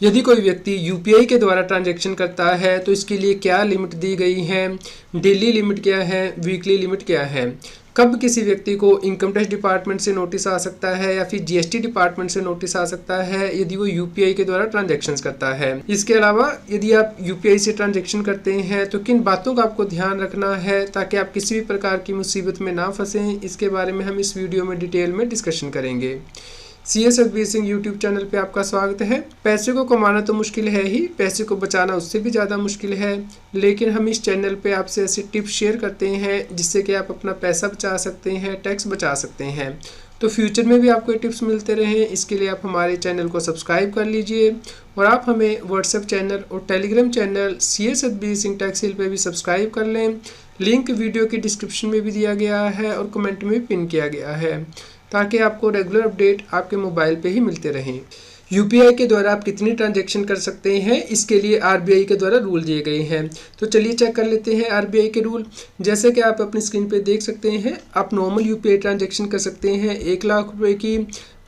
यदि कोई व्यक्ति यूपीआई के द्वारा ट्रांजैक्शन करता है तो इसके लिए क्या लिमिट दी गई है, डेली लिमिट क्या है, वीकली लिमिट क्या है, कब किसी व्यक्ति को इनकम टैक्स डिपार्टमेंट से नोटिस आ सकता है या फिर जीएसटी डिपार्टमेंट से नोटिस आ सकता है यदि वो यूपीआई के द्वारा ट्रांजैक्शन करता है। इसके अलावा यदि आप यूपीआई से ट्रांजैक्शन करते हैं तो किन बातों का आपको ध्यान रखना है ताकि आप किसी भी प्रकार की मुसीबत में ना फंसें, इसके बारे में हम इस वीडियो में डिटेल में डिस्कशन करेंगे। CS Satbir Singh YouTube channel पे आपका स्वागत है। पैसे को कमाना तो मुश्किल है ही, पैसे को बचाना उससे भी ज़्यादा मुश्किल है, लेकिन हम इस चैनल पे आपसे ऐसे टिप्स शेयर करते हैं जिससे कि आप अपना पैसा बचा सकते हैं, टैक्स बचा सकते हैं। तो फ्यूचर में भी आपको ये टिप्स मिलते रहें, इसके लिए आप हमारे चैनल को सब्सक्राइब कर लीजिए और आप हमें व्हाट्सएप चैनल और Telegram channel CS Satbir Singh tax hill पे भी सब्सक्राइब कर लें। लिंक वीडियो की डिस्क्रिप्शन में भी दिया गया है और कमेंट में भी पिन किया गया है ताकि आपको रेगुलर अपडेट आपके मोबाइल पे ही मिलते रहें। यूपीआई के द्वारा आप कितनी ट्रांजैक्शन कर सकते हैं, इसके लिए आरबीआई के द्वारा रूल दिए गए हैं। तो चलिए चेक कर लेते हैं आरबीआई के रूल। जैसे कि आप अपनी स्क्रीन पे देख सकते हैं, आप नॉर्मल यूपीआई ट्रांजैक्शन कर सकते हैं 1 लाख रुपए की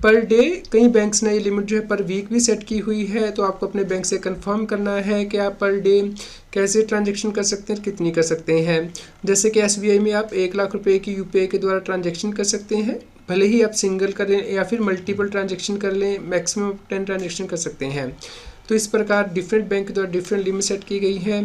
पर डे। कई बैंक्स ने ये लिमिट जो है पर वीक भी सेट की हुई है, तो आपको अपने बैंक से कंफर्म करना है कि आप पर डे कैसे ट्रांजैक्शन कर सकते हैं, कितनी कर सकते हैं। जैसे कि एसबीआई में आप 1 लाख रुपए की यूपीआई के द्वारा ट्रांजैक्शन कर सकते हैं, भले ही आप सिंगल करें या फिर मल्टीपल ट्रांजैक्शन कर लें, मैक्सिमम 10 ट्रांजैक्शन कर सकते हैं। तो इस प्रकार डिफरेंट बैंक के द्वारा डिफरेंट लिमिट सेट की गई है।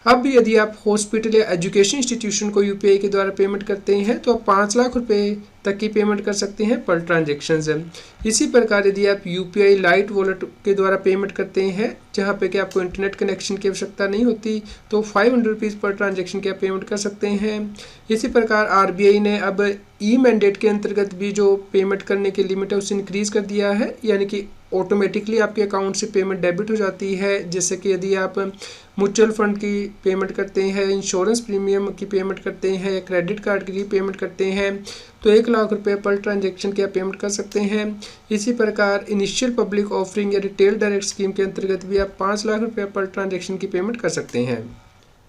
अब यदि आप हॉस्पिटल या एजुकेशन इंस्टीट्यूशन को यूपीआई के द्वारा पेमेंट करते हैं तो आप 5 लाख रुपए तक की पेमेंट कर सकते हैं पर ट्रांजेक्शन। इसी प्रकार यदि आप यूपीआई लाइट वॉलेट के द्वारा पेमेंट करते हैं जहां पे कि आपको इंटरनेट कनेक्शन की आवश्यकता नहीं होती तो 500 रुपीज़ पर ट्रांजेक्शन की आप पेमेंट कर सकते हैं। इसी प्रकार आरबीआई ने अब ई मैंडेट के अंतर्गत भी जो पेमेंट करने की लिमिट है उसे इंक्रीज़ कर दिया है, यानी कि ऑटोमेटिकली आपके अकाउंट से पेमेंट डेबिट हो जाती है। जैसे कि यदि आप म्यूचुअल फंड की पेमेंट करते हैं, इंश्योरेंस प्रीमियम की पेमेंट करते हैं या क्रेडिट कार्ड की पेमेंट करते हैं तो 1 लाख रुपए पर ट्रांजैक्शन की आप पेमेंट कर सकते हैं। इसी प्रकार इनिशियल पब्लिक ऑफरिंग या रिटेल डायरेक्ट स्कीम के अंतर्गत भी आप 5 लाख रुपए पर ट्रांजैक्शन की पेमेंट कर सकते हैं।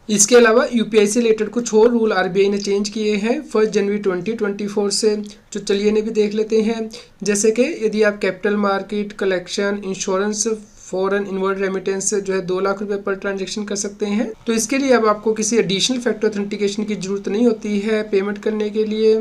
इसके अलावा यूपीआई से रिलेटेड कुछ और रूल आरबीआई ने चेंज किए हैं 1 जनवरी 2024 से, जो चलिए ने भी देख लेते हैं। जैसे कि यदि आप capital market, collection, insurance, foreign inward remittance जो है 2 लाख रुपए पर ट्रांजैक्शन कर सकते हैं। तो इसके लिए अब आपको किसी एडिशनल फैक्टर ऑथेंटिकेशन की जरूरत नहीं होती है पेमेंट करने के लिए,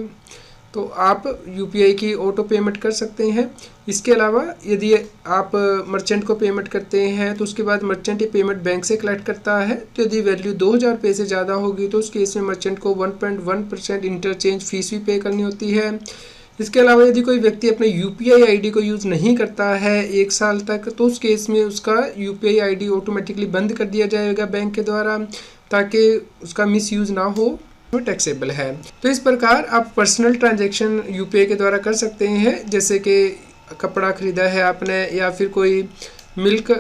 तो आप यूपीआई की ऑटो पेमेंट कर सकते हैं। इसके अलावा यदि आप मर्चेंट को पेमेंट करते हैं तो उसके बाद मर्चेंट ये पेमेंट बैंक से कलेक्ट करता है, तो यदि वैल्यू 2000 रुपये से ज़्यादा होगी तो उस केस में मर्चेंट को 1.1% इंटरचेंज फीस भी पे करनी होती है। इसके अलावा यदि कोई व्यक्ति अपने यूपीआई आईडी को यूज़ नहीं करता है 1 साल तक तो उस केस में उसका यूपीआई आईडी ऑटोमेटिकली बंद कर दिया जाएगा बैंक के द्वारा ताकि उसका मिसयूज़ ना हो, टैक्सेबल है। तो इस प्रकार आप पर्सनल ट्रांजैक्शन यूपीआई के द्वारा कर सकते हैं, जैसे कि कपड़ा खरीदा है आपने या फिर कोई मिल्क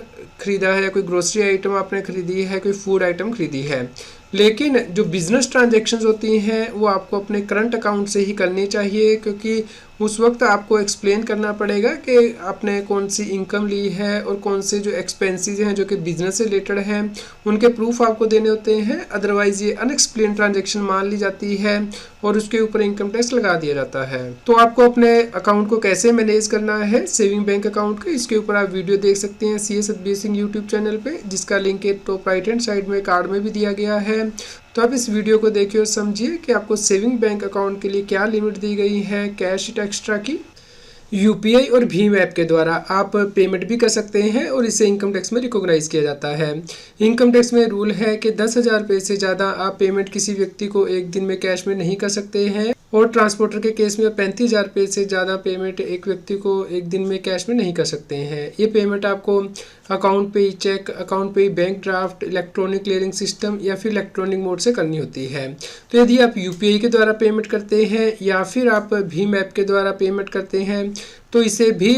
खरीदा है या कोई ग्रोसरी आइटम आपने खरीदी है, कोई फूड आइटम खरीदी है। लेकिन जो बिजनेस ट्रांजैक्शंस होती हैं वो आपको अपने करंट अकाउंट से ही करनी चाहिए, क्योंकि उस वक्त आपको एक्सप्लेन करना पड़ेगा कि आपने कौन सी इनकम ली है और कौन से जो एक्सपेंसेस हैं जो कि बिजनेस से रिलेटेड हैं उनके प्रूफ आपको देने होते हैं। अदरवाइज ये अनएक्सप्लेन ट्रांजैक्शन मान ली जाती है और उसके ऊपर इनकम टैक्स लगा दिया जाता है। तो आपको अपने अकाउंट को कैसे मैनेज करना है, सेविंग बैंक अकाउंट को, इसके ऊपर आप वीडियो देख सकते हैं CS Satbir Singh YouTube channel पे, जिसका link top right hand side में कार्ड में भी दिया गया है। तो आप इस वीडियो को देखिए और समझिए कि आपको सेविंग बैंक अकाउंट के लिए क्या लिमिट दी गई है कैश एक्स्ट्रा की। यूपीआई और भीम ऐप के द्वारा आप पेमेंट भी कर सकते हैं और इसे इनकम टैक्स में रिकॉग्नाइज किया जाता है। इनकम टैक्स में रूल है कि 10,000 रुपये से ज़्यादा आप पेमेंट किसी व्यक्ति को एक दिन में कैश में नहीं कर सकते हैं और ट्रांसपोर्टर के केस में 35,000 रुपये से ज़्यादा पेमेंट एक व्यक्ति को एक दिन में कैश में नहीं कर सकते हैं। ये पेमेंट आपको अकाउंट पे ही चेक, अकाउंट पे ही bank draft, electronic clearing system या फिर इलेक्ट्रॉनिक मोड से करनी होती है। तो यदि आप यूपीआई के द्वारा पेमेंट करते हैं या फिर आप भीम ऐप के द्वारा पेमेंट करते हैं तो इसे भी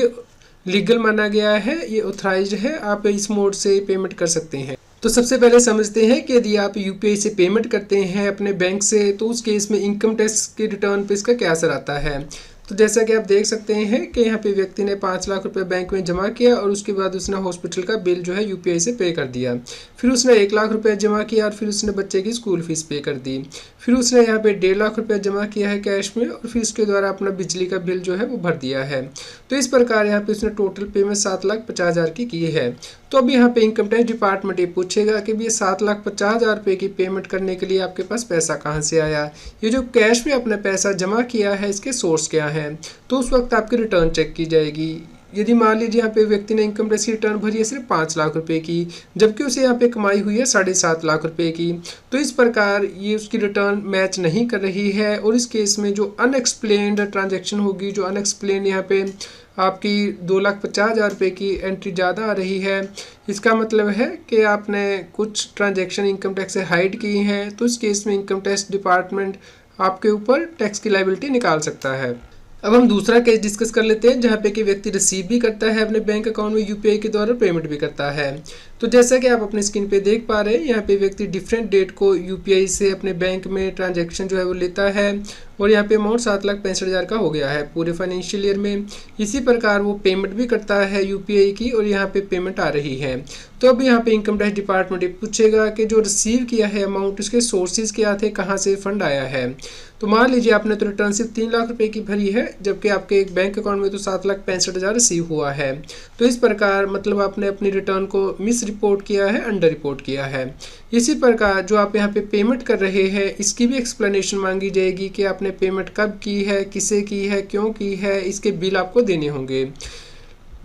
लीगल माना गया है, ये ऑथराइज्ड है, आप इस मोड से पेमेंट कर सकते हैं। तो सबसे पहले समझते हैं कि यदि आप यूपीआई से पेमेंट करते हैं अपने बैंक से तो उस केस में इनकम टैक्स के रिटर्न पे इसका क्या असर आता है। तो जैसा कि आप देख सकते हैं कि यहाँ पे व्यक्ति ने 5 लाख रुपए बैंक में जमा किया और उसके बाद उसने हॉस्पिटल का बिल जो है यूपीआई से पे कर दिया। फिर उसने 1 लाख रुपए जमा किया और फिर उसने बच्चे की स्कूल फीस पे कर दी। फिर उसने यहाँ पे 1.5 लाख रुपए जमा किया है कैश में और फिर उसके द्वारा अपना बिजली का बिल जो है वो भर दिया है। तो इस प्रकार यहाँ पे उसने टोटल पेमेंट 7,50,000 की है। तो अब यहाँ पे इनकम टैक्स डिपार्टमेंट ये पूछेगा कि ये 7,50,000 रुपये की पेमेंट करने के लिए आपके पास पैसा कहाँ से आया, ये जो कैश में अपना पैसा जमा किया है इसके सोर्स क्या है। तो उस वक्त आपकी रिटर्न चेक की जाएगी। यदि मान लीजिए यहाँ पे व्यक्ति ने इनकम टैक्स की रिटर्न भरी है सिर्फ 5 लाख रुपए की, जबकि उसे यहाँ पे कमाई हुई है 7.5 लाख रुपए की, तो इस प्रकार ये उसकी रिटर्न मैच नहीं कर रही है। और इस केस में जो अनएक्सप्लेन्ड ट्रांजैक्शन होगी, जो अनएक्सप्लेन यहाँ पे आपकी 2,50,000 रुपये की एंट्री ज़्यादा आ रही है, इसका मतलब है कि आपने कुछ ट्रांजैक्शन इनकम टैक्स से हाइड की हैं। तो इस केस में इनकम टैक्स डिपार्टमेंट आपके ऊपर टैक्स की लायबिलिटी निकाल सकता है। अब हम दूसरा केस डिस्कस कर लेते हैं, जहाँ पे कि व्यक्ति रिसीव भी करता है अपने बैंक अकाउंट में यूपीआई के द्वारा, पेमेंट भी करता है। तो जैसा कि आप अपनी स्क्रीन पे देख पा रहे हैं, यहाँ पे व्यक्ति डिफरेंट डेट को यूपीआई से अपने बैंक में ट्रांजैक्शन जो है वो लेता है और यहाँ पे अमाउंट 7,65,000 का हो गया है पूरे फाइनेंशियल ईयर में। इसी प्रकार वो पेमेंट भी करता है यूपीआई की और यहाँ पे पेमेंट आ रही है। तो अब यहाँ पे इनकम टैक्स डिपार्टमेंट पूछेगा कि जो रिसीव किया है अमाउंट, इसके सोर्सेज क्या थे, कहाँ से फंड आया है। तो मान लीजिए आपने तो रिटर्न सिर्फ 3 लाख रुपए की भरी है, जबकि आपके एक बैंक अकाउंट में तो 7,65,000 रिसीव हुआ है। तो इस प्रकार मतलब आपने अपनी रिटर्न को मिस रिपोर्ट किया है, अंडर रिपोर्ट किया है। इसी प्रकार जो आप यहाँ पे पेमेंट कर रहे हैं इसकी भी एक्सप्लेनेशन मांगी जाएगी कि आपने पेमेंट कब की है, किसे की है, क्यों की है, इसके बिल आपको देने होंगे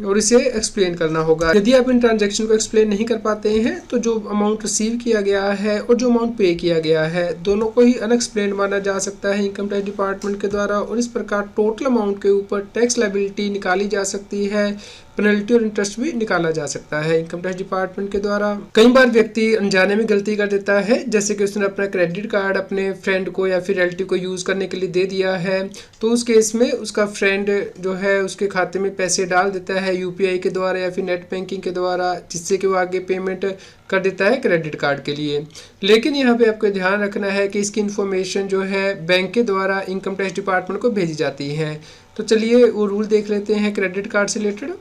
और इसे एक्सप्लेन करना होगा। यदि आप इन ट्रांजैक्शन को एक्सप्लेन नहीं कर पाते हैं तो जो अमाउंट रिसीव किया गया है और जो अमाउंट पे किया गया है दोनों को ही अनएक्सप्लेन्ड माना जा सकता है इनकम टैक्स डिपार्टमेंट के द्वारा, और इस प्रकार टोटल अमाउंट के ऊपर टैक्स लायबिलिटी निकाली जा सकती है, पेनल्टी और इंटरेस्ट भी निकाला जा सकता है इनकम टैक्स डिपार्टमेंट के द्वारा। कई बार व्यक्ति अनजाने में गलती कर देता है, जैसे कि उसने अपना क्रेडिट कार्ड अपने फ्रेंड को या फिर रिलेटिव को यूज़ करने के लिए दे दिया है। तो उस केस में उसका फ्रेंड जो है उसके खाते में पैसे डाल देता है यूपीआई के द्वारा या फिर नेट बैंकिंग के द्वारा, जिससे कि वो आगे पेमेंट कर देता है क्रेडिट कार्ड के लिए। लेकिन यहाँ पे आपको ध्यान रखना है कि इसकी इन्फॉर्मेशन जो है बैंक के द्वारा इनकम टैक्स डिपार्टमेंट को भेजी जाती है। तो चलिए वो रूल देख लेते हैं क्रेडिट कार्ड से रिलेटेड।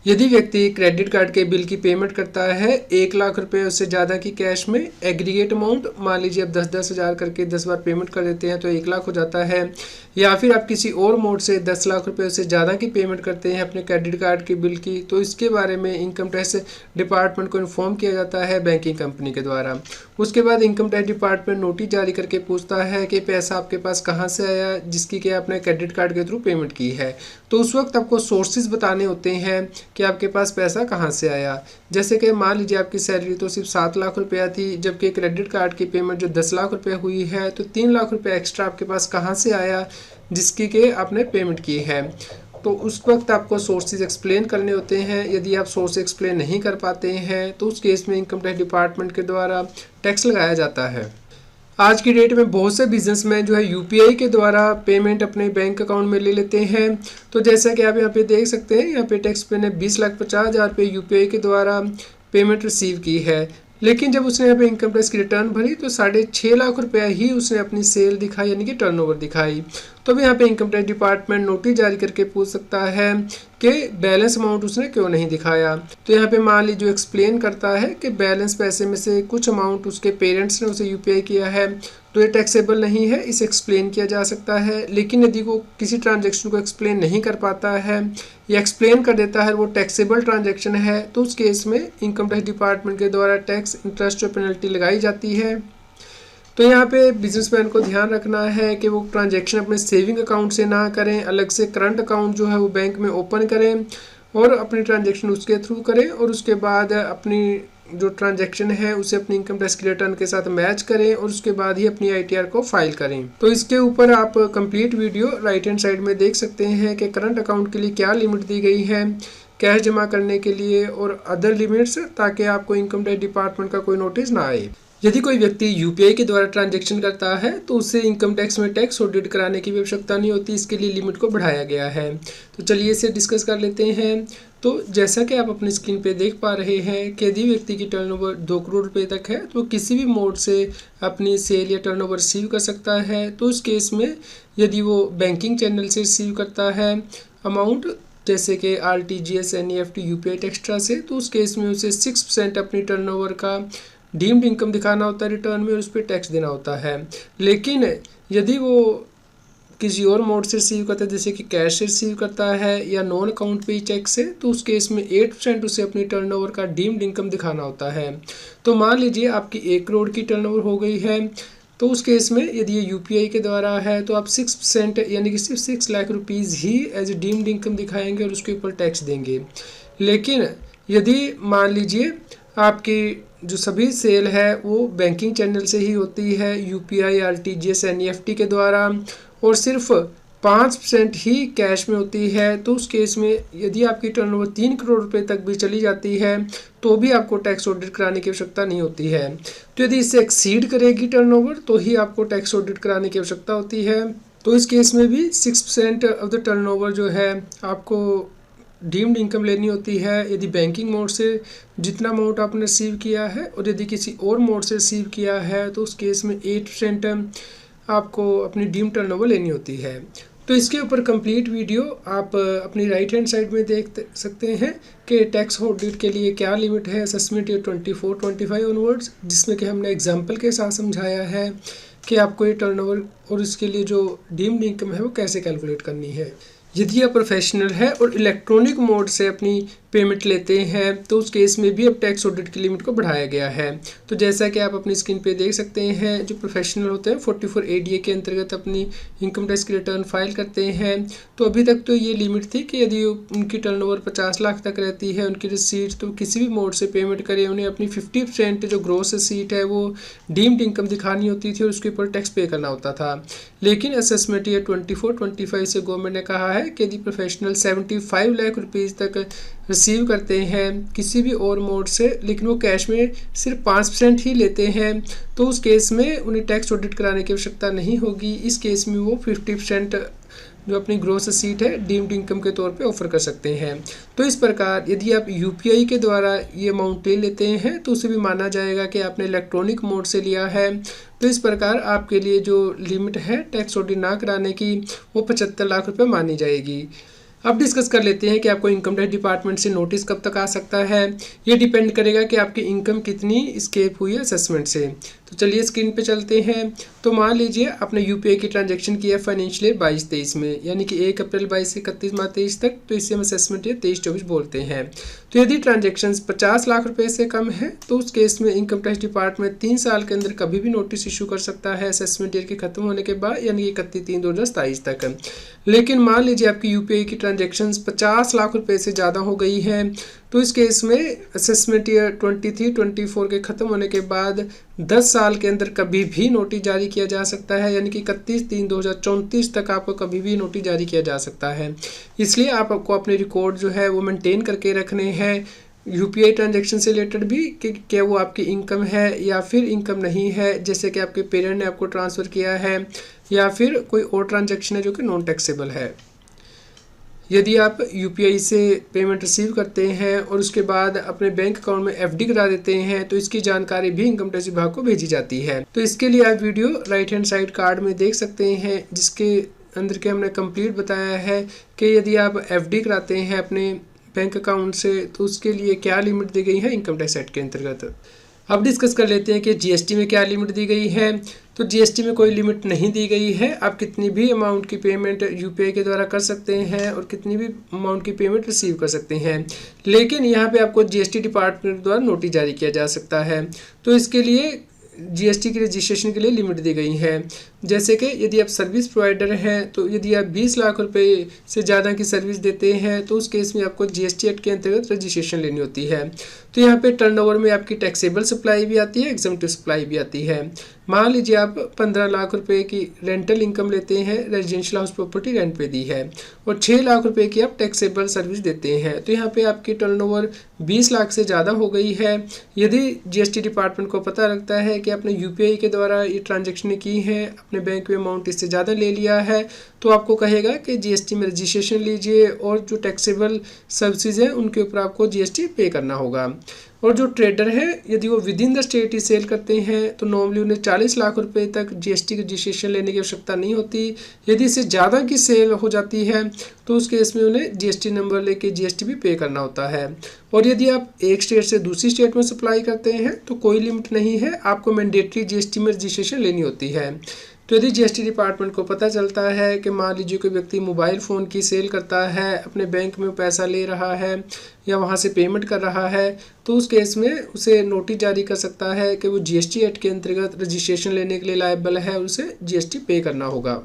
यदि व्यक्ति क्रेडिट कार्ड के बिल की पेमेंट करता है 1 लाख रुपए उससे ज़्यादा की कैश में, एग्रीगेट अमाउंट मान लीजिए आप 10-10 हज़ार करके 10 बार पेमेंट कर देते हैं तो 1 लाख हो जाता है, या फिर आप किसी और मोड से 10 लाख रुपए उससे ज़्यादा की पेमेंट करते हैं अपने क्रेडिट कार्ड के बिल की, तो इसके बारे में इनकम टैक्स डिपार्टमेंट को इन्फॉर्म किया जाता है बैंकिंग कंपनी के द्वारा। उसके बाद इनकम टैक्स डिपार्टमेंट नोटिस जारी करके पूछता है कि पैसा आपके पास कहाँ से आया जिसकी कि आपने क्रेडिट कार्ड के थ्रू पेमेंट की है। तो उस वक्त आपको सोर्सेज बताने होते हैं कि आपके पास पैसा कहाँ से आया। जैसे कि मान लीजिए आपकी सैलरी तो सिर्फ 7 लाख रुपया थी, जबकि क्रेडिट कार्ड की पेमेंट जो 10 लाख रुपये हुई है, तो 3 लाख रुपये एक्स्ट्रा आपके पास कहाँ से आया जिसकी कि आपने पेमेंट की है। तो उस वक्त आपको सोर्सेज एक्सप्लेन करने होते हैं। यदि आप सोर्स एक्सप्लेन नहीं कर पाते हैं तो उस केस में इनकम टैक्स डिपार्टमेंट के द्वारा टैक्स लगाया जाता है। आज की डेट में बहुत से बिजनेसमैन जो है यूपीआई के द्वारा पेमेंट अपने बैंक अकाउंट में ले लेते हैं। तो जैसा कि आप यहाँ पे देख सकते हैं, यहाँ पे टैक्स पे ने 20,50,000 रुपये यूपीआई के द्वारा पेमेंट रिसीव की है, लेकिन जब उसने यहाँ पे इनकम टैक्स की रिटर्न भरी तो 6.5 लाख रुपया ही उसने अपनी सेल दिखाई, यानी कि टर्नओवर दिखाई। तो अब यहाँ पे इनकम टैक्स डिपार्टमेंट नोटिस जारी करके पूछ सकता है कि बैलेंस अमाउंट उसने क्यों नहीं दिखाया। तो यहाँ पे मान लीजिए जो एक्सप्लेन करता है कि बैलेंस पैसे में से कुछ अमाउंट उसके पेरेंट्स ने उसे यूपीआई किया है तो ये टैक्सेबल नहीं है, इसे एक्सप्लेन किया जा सकता है। लेकिन यदि वो किसी ट्रांजैक्शन को एक्सप्लेन नहीं कर पाता है या एक्सप्लेन कर देता है वो टैक्सेबल ट्रांजैक्शन है, तो उस केस में इनकम टैक्स डिपार्टमेंट के द्वारा टैक्स, इंटरेस्ट और पेनल्टी लगाई जाती है। तो यहाँ पे बिजनेसमैन को ध्यान रखना है कि वो ट्रांजैक्शन अपने सेविंग अकाउंट से ना करें, अलग से करंट अकाउंट जो है वो बैंक में ओपन करें और अपनी ट्रांजैक्शन उसके थ्रू करें, और उसके बाद अपनी जो ट्रांजैक्शन है उसे अपनी इनकम टैक्स की रिटर्न के साथ मैच करें और उसके बाद ही अपनी आईटीआर को फाइल करें। तो इसके ऊपर आप complete video right hand side में देख सकते हैं कि करंट अकाउंट के लिए क्या लिमिट दी गई है कैश जमा करने के लिए और अदर लिमिट्स, ताकि आपको इनकम टैक्स डिपार्टमेंट का कोई नोटिस ना आए। यदि कोई व्यक्ति यूपीआई के द्वारा ट्रांजैक्शन करता है तो उसे इनकम टैक्स में टैक्स ऑडिट कराने की भी आवश्यकता नहीं होती, इसके लिए लिमिट को बढ़ाया गया है। तो चलिए इसे डिस्कस कर लेते हैं। तो जैसा कि आप अपनी स्क्रीन पे देख पा रहे हैं कि यदि व्यक्ति की टर्नओवर 2 करोड़ रुपए तक है तो किसी भी मोड से अपनी सेल या टर्नओवर रिसीव कर सकता है। तो उस केस में यदि वो बैंकिंग चैनल से रिसीव करता है अमाउंट, जैसे कि आरटीजीएस, एनईएफटी, यूपीआई एक्स्ट्रा से, तो उस केस में उसे 6% अपनी टर्नओवर का डीम्ड इनकम दिखाना होता है रिटर्न में और उस पर टैक्स देना होता है। लेकिन यदि वो किसी और मोड से रिसीव करता है, जैसे कि कैश से रिसीव करता है या नॉन अकाउंट पे चेक से, तो उस केस में 8% उसे अपनी टर्नओवर का डीम्ड इनकम दिखाना होता है। तो मान लीजिए आपकी 1 करोड़ की टर्नओवर हो गई है, तो उस केस में यदि ये यूपीआई के द्वारा है तो आप 6% यानी कि सिर्फ 6 लाख रुपीज़ ही एज ए डीम्ड इनकम दिखाएंगे और उसके ऊपर टैक्स देंगे। लेकिन यदि मान लीजिए आपकी जो सभी सेल है वो बैंकिंग चैनल से ही होती है, यूपीआई, आरटीजीएस, एनईएफटी के द्वारा, और सिर्फ 5% ही कैश में होती है, तो उस केस में यदि आपकी टर्नओवर 3 करोड़ रुपए तक भी चली जाती है तो भी आपको टैक्स ऑडिट कराने की आवश्यकता नहीं होती है। तो यदि इससे एक्सीड करेगी टर्नओवर तो ही आपको टैक्स ऑडिट कराने की आवश्यकता होती है। तो इस केस में भी 6% ऑफ द टर्नओवर जो है आपको डीम्ड इनकम लेनी होती है यदि बैंकिंग मोड से जितना अमाउंट आपने रिसीव किया है, और यदि किसी और मोड से रिसीव किया है तो उस केस में 8% आपको अपनी डीम्ड टर्नओवर लेनी होती है। तो इसके ऊपर कंप्लीट वीडियो आप अपनी राइट हैंड साइड में देख सकते हैं कि टैक्स ऑडिट के लिए क्या लिमिट है असेसमेंट ईयर 24-25 ऑनवर्ड्स, जिसमें कि हमने एग्जाम्पल के साथ समझाया है कि आपको ये टर्नओवर और इसके लिए जो डीम्ड इनकम है वो कैसे कैलकुलेट करनी है। यदि आप प्रोफेशनल है और इलेक्ट्रॉनिक मोड से अपनी पेमेंट लेते हैं तो उस केस में भी अब टैक्स ऑडिट की लिमिट को बढ़ाया गया है। तो जैसा कि आप अपनी स्क्रीन पे देख सकते हैं, जो प्रोफेशनल होते हैं 44 ADA के अंतर्गत अपनी इनकम टैक्स की रिटर्न फाइल करते हैं। तो अभी तक तो ये लिमिट थी कि यदि उनकी टर्नओवर 50 लाख तक रहती है, उनकी रिसीट, तो किसी भी मोड से पेमेंट करें उन्हें अपनी 50% जो ग्रॉस रिसीट है वो डीम्ड इनकम दिखानी होती थी और उसके ऊपर टैक्स पे करना होता था। लेकिन असेसमेंट ईयर 24-25 से गवर्नमेंट ने कहा है कि यदि प्रोफेशनल 75 लाख रुपीज़ तक रिसीव करते हैं किसी भी और मोड से, लेकिन वो कैश में सिर्फ 5% ही लेते हैं, तो उस केस में उन्हें टैक्स ऑडिट कराने की आवश्यकता नहीं होगी। इस केस में वो 50% जो अपनी ग्रॉस रिसीट है डीम्ड इनकम के तौर पे ऑफर कर सकते हैं। तो इस प्रकार यदि आप यूपीआई के द्वारा ये अमाउंट ले लेते हैं तो उसे भी माना जाएगा कि आपने इलेक्ट्रॉनिक मोड से लिया है। तो इस प्रकार आपके लिए जो लिमिट है टैक्स ऑडिट ना कराने की वो 75 लाख रुपये मानी जाएगी। अब डिस्कस कर लेते हैं कि आपको इनकम टैक्स डिपार्टमेंट से नोटिस कब तक आ सकता है। ये डिपेंड करेगा कि आपकी इनकम कितनी स्केप हुई है असेसमेंट से। तो चलिए स्क्रीन पे चलते हैं। तो मान लीजिए आपने यूपीआई की ट्रांजैक्शन किया फाइनेंशियल ईयर 22-23 में, यानी कि 1 अप्रैल 22 से 31 मार्च 23 तक, तो इसे हम असेसमेंट ईयर 23-24 बोलते हैं। तो यदि ट्रांजैक्शन 50 लाख रुपए से कम है तो उस केस में इनकम टैक्स डिपार्टमेंट 3 साल के अंदर कभी भी नोटिस इशू कर सकता है असेसमेंट ईयर के खत्म होने के बाद, यानी कि 31/3/2027 तक। लेकिन मान लीजिए आपकी यूपीआई की ट्रांजैक्शन 50 लाख रुपए से ज़्यादा हो गई है तो इस केस में असेसमेंट ईयर 23-24 के ख़त्म होने के बाद 10 साल के अंदर कभी भी नोटिस जारी किया जा सकता है, यानी कि 31/3/2034 तक आपको कभी भी नोटिस जारी किया जा सकता है। इसलिए आपको अपने रिकॉर्ड जो है वो मेंटेन करके रखने हैं यूपीआई ट्रांजैक्शन से रिलेटेड भी, कि क्या वो आपकी इनकम है या फिर इनकम नहीं है, जैसे कि आपके पेरेंट ने आपको ट्रांसफ़र किया है या फिर कोई और ट्रांजैक्शन है जो कि नॉन टैक्सेबल है। यदि आप यूपीआई से पेमेंट रिसीव करते हैं और उसके बाद अपने बैंक अकाउंट में एफडी करा देते हैं तो इसकी जानकारी भी इनकम टैक्स विभाग को भेजी जाती है। तो इसके लिए आप video right hand side card में देख सकते हैं, जिसके अंदर के हमने कंप्लीट बताया है कि यदि आप एफडी कराते हैं अपने बैंक अकाउंट से तो उसके लिए क्या लिमिट दी गई है इनकम टैक्स एक्ट के अंतर्गत। अब डिस्कस कर लेते हैं कि जीएसटी में क्या लिमिट दी गई है। तो जीएसटी में कोई लिमिट नहीं दी गई है, आप कितनी भी अमाउंट की पेमेंट यूपीआई के द्वारा कर सकते हैं और कितनी भी अमाउंट की पेमेंट रिसीव कर सकते हैं। लेकिन यहाँ पे आपको जीएसटी डिपार्टमेंट द्वारा नोटिस जारी किया जा सकता है। तो इसके लिए जीएसटी के रजिस्ट्रेशन के लिए लिमिट दी गई है। जैसे कि यदि आप सर्विस प्रोवाइडर हैं तो यदि आप 20 लाख रुपए से ज़्यादा की सर्विस देते हैं तो उस केस में आपको जीएसटी एक्ट के अंतर्गत रजिस्ट्रेशन लेनी होती है। तो यहाँ पे टर्नओवर में आपकी टैक्सेबल सप्लाई भी आती है, एग्जम्प्टिव सप्लाई भी आती है। मान लीजिए आप 15 लाख रुपए की रेंटल इनकम लेते हैं, रेजिडेंशियल हाउस प्रॉपर्टी रेंट पे दी है, और 6 लाख रुपए की आप टैक्सेबल सर्विस देते हैं, तो यहाँ पे आपकी टर्नओवर 20 लाख से ज़्यादा हो गई है। यदि जीएसटी डिपार्टमेंट को पता लगता है कि आपने यूपीआई के द्वारा ये ट्रांजेक्शन की है, अपने बैंक में अमाउंट इससे ज़्यादा ले लिया है, तो आपको कहेगा कि जीएसटी में रजिस्ट्रेशन लीजिए और जो टैक्सेबल सर्विसेज हैं उनके ऊपर आपको जीएसटी पे करना होगा। और जो ट्रेडर है यदि वो विद इन द स्टेट ही सेल करते हैं तो नॉर्मली उन्हें 40 लाख रुपए तक जीएसटी की रजिस्ट्रेशन लेने की आवश्यकता नहीं होती। यदि इससे ज़्यादा की सेल हो जाती है तो उस केस में उन्हें जीएसटी नंबर लेके जीएसटी भी पे करना होता है। और यदि आप एक स्टेट से दूसरी स्टेट में सप्लाई करते हैं तो कोई लिमिट नहीं है, आपको मैंडेटरी जीएसटी में रजिस्ट्रेशन लेनी होती है। तो यदि जीएसटी डिपार्टमेंट को पता चलता है कि मान लीजिए कोई व्यक्ति मोबाइल फ़ोन की सेल करता है, अपने बैंक में पैसा ले रहा है या वहां से पेमेंट कर रहा है, तो उस केस में उसे नोटिस जारी कर सकता है कि वो जीएसटी एक्ट के अंतर्गत रजिस्ट्रेशन लेने के लिए लायबल है, उसे जीएसटी पे करना होगा।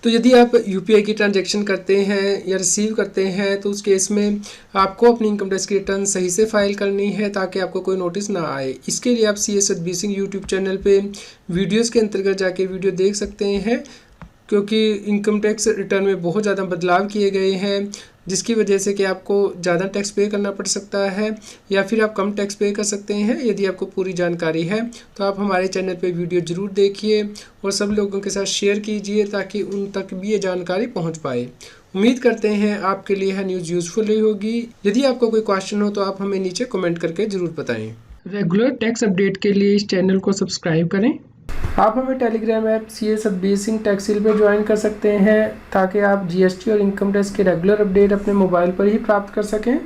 तो यदि आप यूपीआई की ट्रांजैक्शन करते हैं या रिसीव करते हैं तो उस केस में आपको अपनी इनकम टैक्स की रिटर्न सही से फाइल करनी है ताकि आपको कोई नोटिस ना आए। इसके लिए आप CS Satbir Singh YouTube channel पे वीडियोस के अंतर्गत जाके वीडियो देख सकते हैं, क्योंकि इनकम टैक्स रिटर्न में बहुत ज़्यादा बदलाव किए गए हैं, जिसकी वजह से कि आपको ज़्यादा टैक्स पे करना पड़ सकता है या फिर आप कम टैक्स पे कर सकते हैं। यदि आपको पूरी जानकारी है तो आप हमारे चैनल पे वीडियो ज़रूर देखिए और सब लोगों के साथ शेयर कीजिए ताकि उन तक भी ये जानकारी पहुंच पाए। उम्मीद करते हैं आपके लिए यह न्यूज़ यूज़फुल रही होगी। यदि आपको कोई क्वेश्चन हो तो आप हमें नीचे कमेंट करके ज़रूर बताएँ। रेगुलर टैक्स अपडेट के लिए इस चैनल को सब्सक्राइब करें। आप हमें Telegram app CS Satbir Singh टैक्सील पे ज्वाइन कर सकते हैं ताकि आप जीएसटी और इनकम टैक्स के रेगुलर अपडेट अपने मोबाइल पर ही प्राप्त कर सकें।